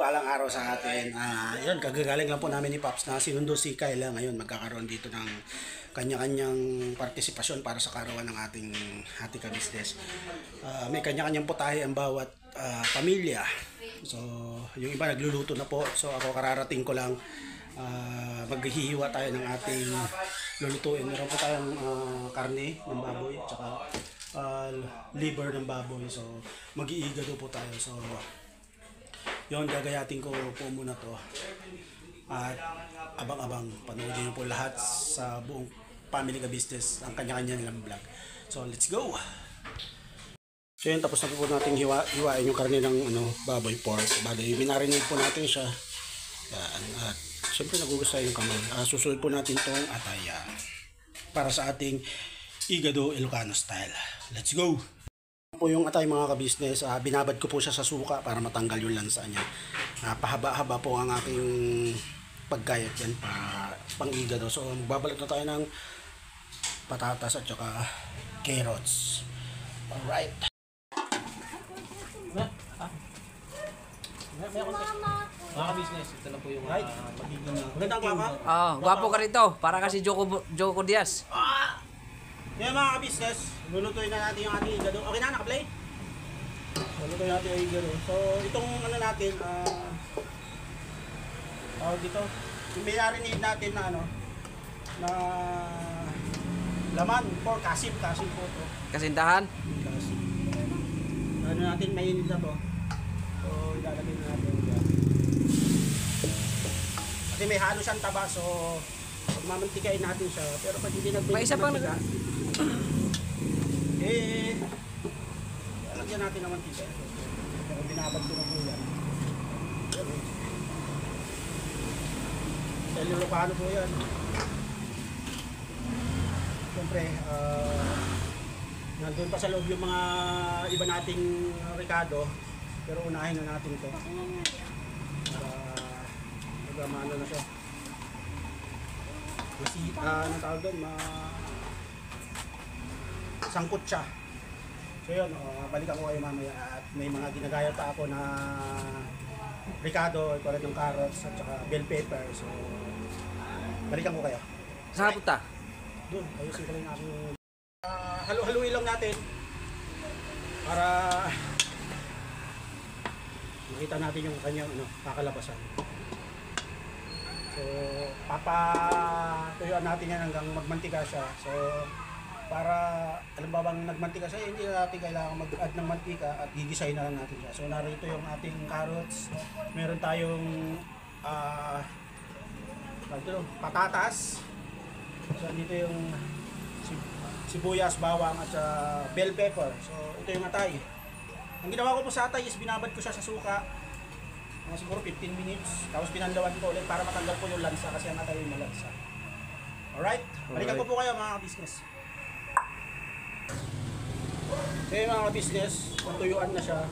mapagpalang araw sa atin. Yun, kagagaling lang po namin ni Pops na sinundo si Kayla ngayon. Magkakaroon dito ng kanya-kanyang partisipasyon para sa karawan ng ating ka-business. May kanya-kanyang putahe ang bawat pamilya. So, yung iba nagluluto na po. So, ako kararating ko lang. Maghihiwa tayo ng ating lulutuin. Meron po tayong karne ng baboy at saka liver ng baboy. So, mag-iigado po tayo. So, yun, gagayatin ko po muna to. At abang-abang, panoodin niyo po lahat sa buong family ka business ang kanya-kanya nilang vlog. So, let's go! So, yun, tapos na po natin hiwain yung karne ng baboy pork. Bali, minarinate po natin siya. Yan, at syempre nagugustuhan yung kamay. Susunod po natin tong ataya para sa ating Igado Ilocano style. Let's go! Po yung atay mga ka-business, binabad ko po siya sa suka para matanggal yung lansa niya. Pahaba-haba po ang aking pagkayat yan pang igado. So magbabalot na tayo ng patatas at saka carrots. Alright. Mga ka-business, ito na po yung magiging Magandang gwapa. Gwapo ka rito. Para kasi Joko Diaz. Yan mga ka-business, lulutuin na natin yung ating igado. Okay na, naka-play? Lulutuin natin yung igado. So, itong natin, dito, yung marinate natin na na laman, pork, kasim po to. Kasintahan. Kasim. Natin, mainit na to. So, ilalagay na natin dyan. Kasi may halo siyang taba, so, mamantikain natin siya. Pero pag hindi May isa pang lagyan natin ng mantika. Pero binabad ko na po yan. Sa Ilocano po yan. Siyempre, nandun pa sa loob yung mga iba nating Ricardo. Pero unahin na natin ito. Para maano na siya. Anong tawag doon? Sangkot siya. So yun, balikan ko kayo mamaya at may mga ginagaya pa ako na Ricardo, tulad ng carrots at saka bell pepper. So balikan ko kayo. Saan punta? Doon, ayusin ko lang yung aking halu-haluin lang natin para makita natin yung kanyang kakalabasan. So papatuyuan natin yan hanggang magmantika siya. So para, alam ba bang nagmantika siya, hindi natin kailangan mag-add ng mantika at gigisahin na lang natin siya. So narito yung ating carrots, meron tayong patatas, so dito yung sibuyas, bawang at bell pepper. So ito yung atay. Ang ginawa ko po sa atay is binabad ko siya sa suka mga siguro 15 minutes, tapos pinandawan ko ulit para matanggal po yung lansa kasi ang atay yung malansa. Alright, balikan ko po kayo mga business. Kaya mga business, natuyuan na siya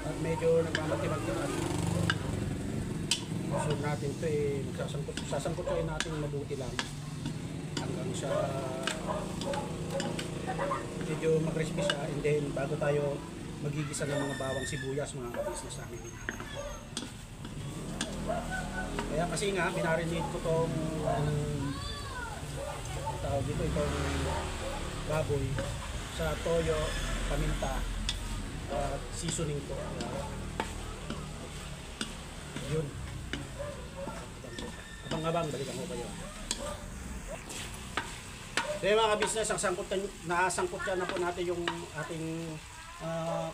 at medyo nagmamagtimag-timag. So natin ito sasangkot natin mabuti lang hanggang siya medyo mag-crispy siya, and then bago tayo magigisa ng mga bawang sibuyas mga business namin. Kaya kasi nga binarinate ko tong tawag dito, itong baboy sa toyo, paminta, at seasoning ko. Yun. Abang-abang, balikan ko kayo. So yung mga business, nasangkot na po natin yung ating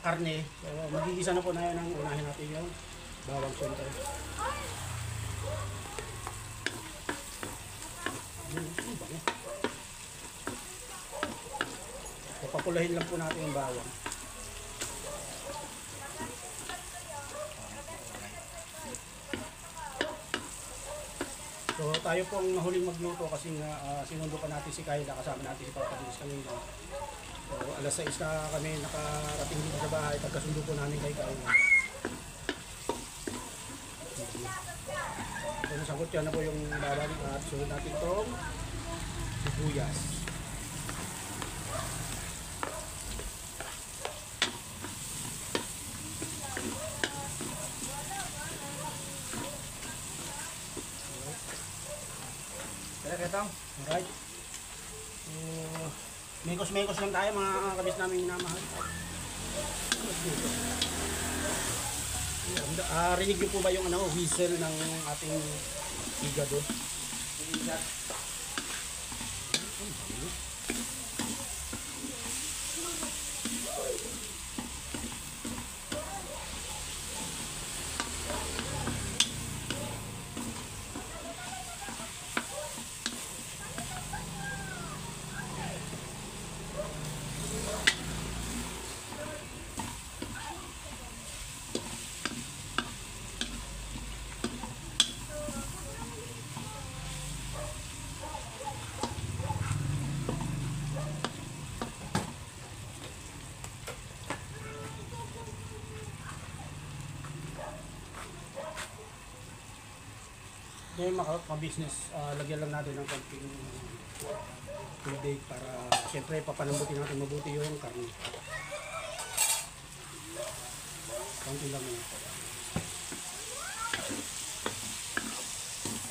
karne. So magigisa na po na yun ang unahin natin yung bawang syempre. Papulahin lang po natin yung bawang. So tayo pong nahuling magluto kasi sinundo pa natin si Kayla, kasama natin si Papa Dinis kanina. So alas 6 na kami nakarating dito sa bahay, pagkasundo po namin kay Kayla. So nasangkot yan na po yung bawang at sunod natin itong sibuyas. Pakitong. Alright. So, mekos-mekos lang tayo mga kabis namin minamahal. Rinig niyo po ba yung whistle ng ating higado? Ngayon mga business, lagyan lang natin ng konting tubig para siyempre papalambutin natin mabuti yung karne. Konti lang yun.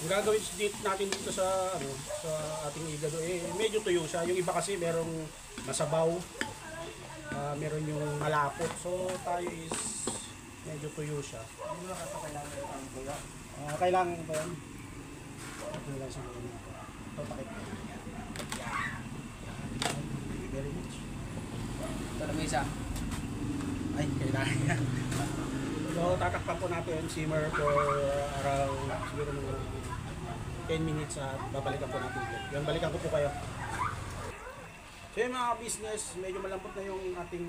Ang gagawin natin dito sa sa ating higado medyo tuyo siya. Yung iba kasi merong masabaw, meron yung malapot. So tayo is medyo tuyo siya. Kailangan ba yan? Ito lang sa mga ito pakit. Very much. Ito na isa. Ay, kailangan yan. So tatakpan po natin simmer for around siguro mga 10 minutes at babalikan po natin ito. Yan, balikan ko po kayo. So yung mga business, medyo malambot na yung ating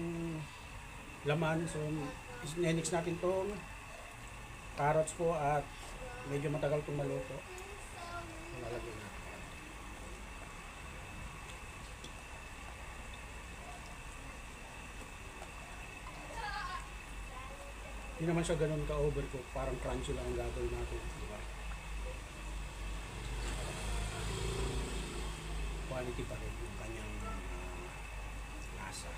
laman. So next natin itong carrots po at medyo matagal itong maluto. Lalagyan natin. Hindi naman siya ganun ka-overcook, parang crunchy lang ang gagawin natin. Diba? Quality pa rin yung kanyang lasa.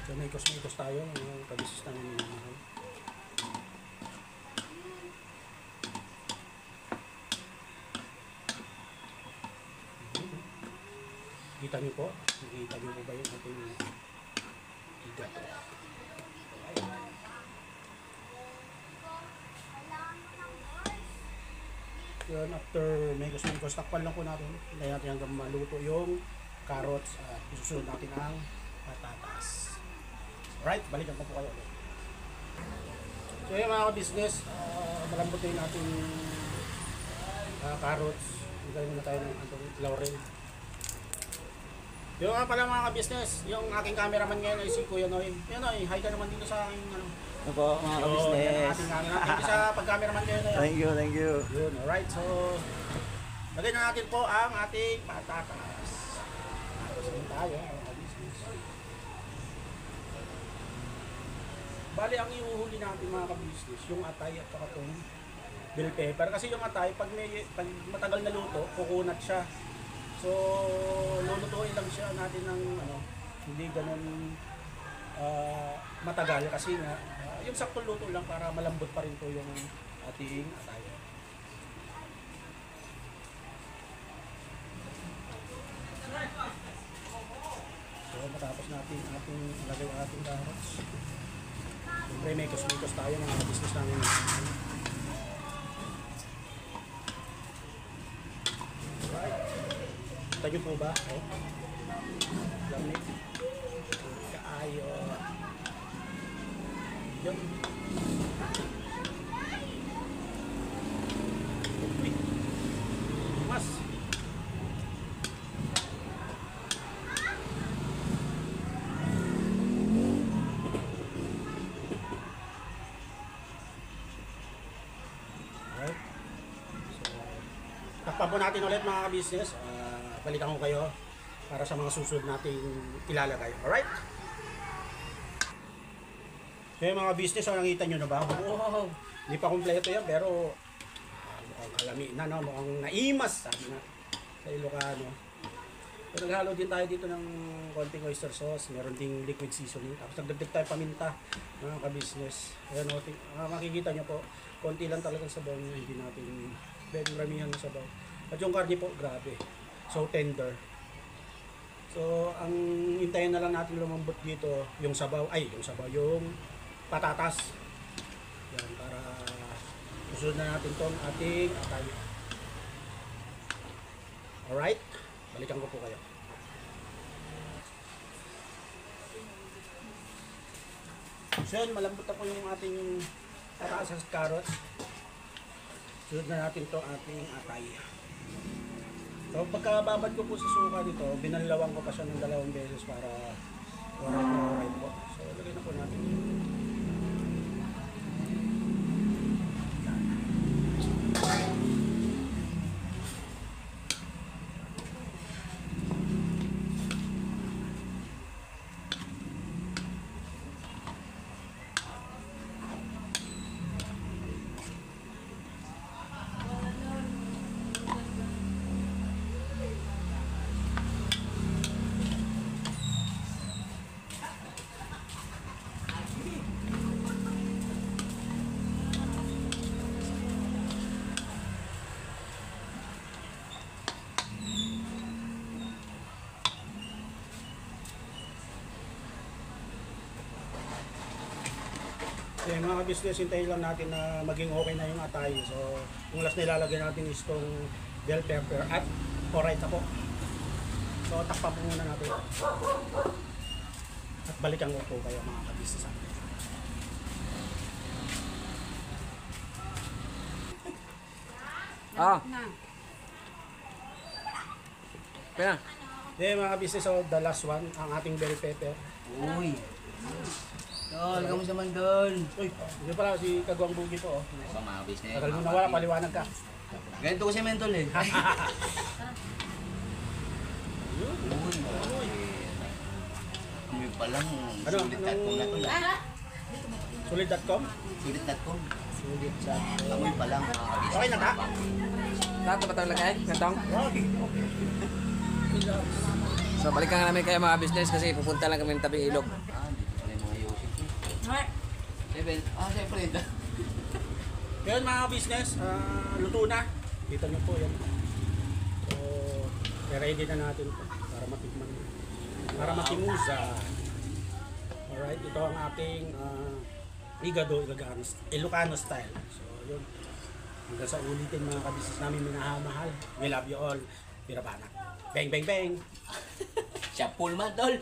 So may ikos tayo, yung kabisis namin minamahal. Kita niyo po? Nakita niyo po ba yung ating higato? Yun, after mekos, takpan lang po natin. Hintayin natin hanggang maluto yung carrots at isusunod natin ang patatas. Alright, balikan ko po kayo. So yun mga business, malambutin natin carrots. Hintayin muna tayo ng laurel. Yung nga pala mga ka-business, yung aking cameraman ngayon ay si Kuya Noy. Kuya Noy, hi ka naman dito sa aking Ano po mga ka-business. Yan ang ating cameraman. Thank you sa pag-cameraman ngayon. Thank you. Yun, alright. So, lagay na natin po ang ating patatas. Tapos yun tayo, mga ka-business. Bali, ang ihuhuli natin mga ka-business, yung atay at saka itong bell pepper. Kasi yung atay, pag matagal na luto, kukunat siya. So, lulutuin lang siya natin ng hindi ganun matagal kasi nga yung saktong luto lang para malambot pa rin to yung ating atay. So, matapos natin ating ilagay ang ating carrots. Siyempre, mekos tayo mga business namin. Kita nyo po ba? Oh. Lamig. Kaayo. Yun. Uy. Mas. Alright. So, takpan po natin ulit mga ka-business. Balikan ko kayo para sa mga susunod nating ilalagay. Alright? Kaya mga business, nakita nyo na ba? Wow! Hindi pa kompleto yan, pero mukhang kalami na, no? Mukhang naimas, sabi na sa Ilocano. So, naghalo din tayo dito ng konting oyster sauce, meron ding liquid seasoning, tapos nagdagdag tayo paminta, mga ka-business. Ayan o, makikita nyo po, konti lang talagang sabaw nyo, hindi natin pwedeng ramihan ng sabaw. At yung karne po, grabe, so tender. So, ang hintayin na lang natin lumambot dito, yung yung patatas. Yan, para susunod na natin tong ating atay. Alright, balikan ko po kayo. So yun, malambot na po yung ating patatas at carrots. Sunod na natin to ating atay. So pagkababad ko po sa suka dito, binalawang ko pa siya ng 2 beses para alright po. So lagay na po natin yun. So yung mga business, hintayin lang natin na maging okay na yung atay. So yung last na ilalagay natin is itong bell pepper at alright na po. So takpan po muna natin. At balikan ko po kayo mga ka-business natin. Ah. Kaya. Okay mga ka-business, so the last one, ang ating bell pepper. Uy. Tol, kamusta man tol? Uy, hindi pala si Kagwang Bugi po. Oh. Ito mga business. Tagal mo nawala, paliwanag ka. Ganito ko si Mentol eh. Uy. May palang sulit.com na tol ah. Solid.com? Sulit.com. Solid.com. Amoy pa lang mga kabisnes. Okay na ka? Lahat ba tayo lagay? Gantong? Okay. So balikan namin kayo mga business kasi pupunta lang kami ng tabing ilog. Ah, dito pala yung mga yosik. Siyempre. Ngayon mga business, luto na. Kita nyo po yan. So, ready na natin po para matikman. Para matimusan. Alright, ito ang ating Igado Ilocano style. So, yun. Hanggang sa ulitin mga kabisnes namin minamahal. We love you all. Pirabana. Bang, bang, bang! Siya full man tol.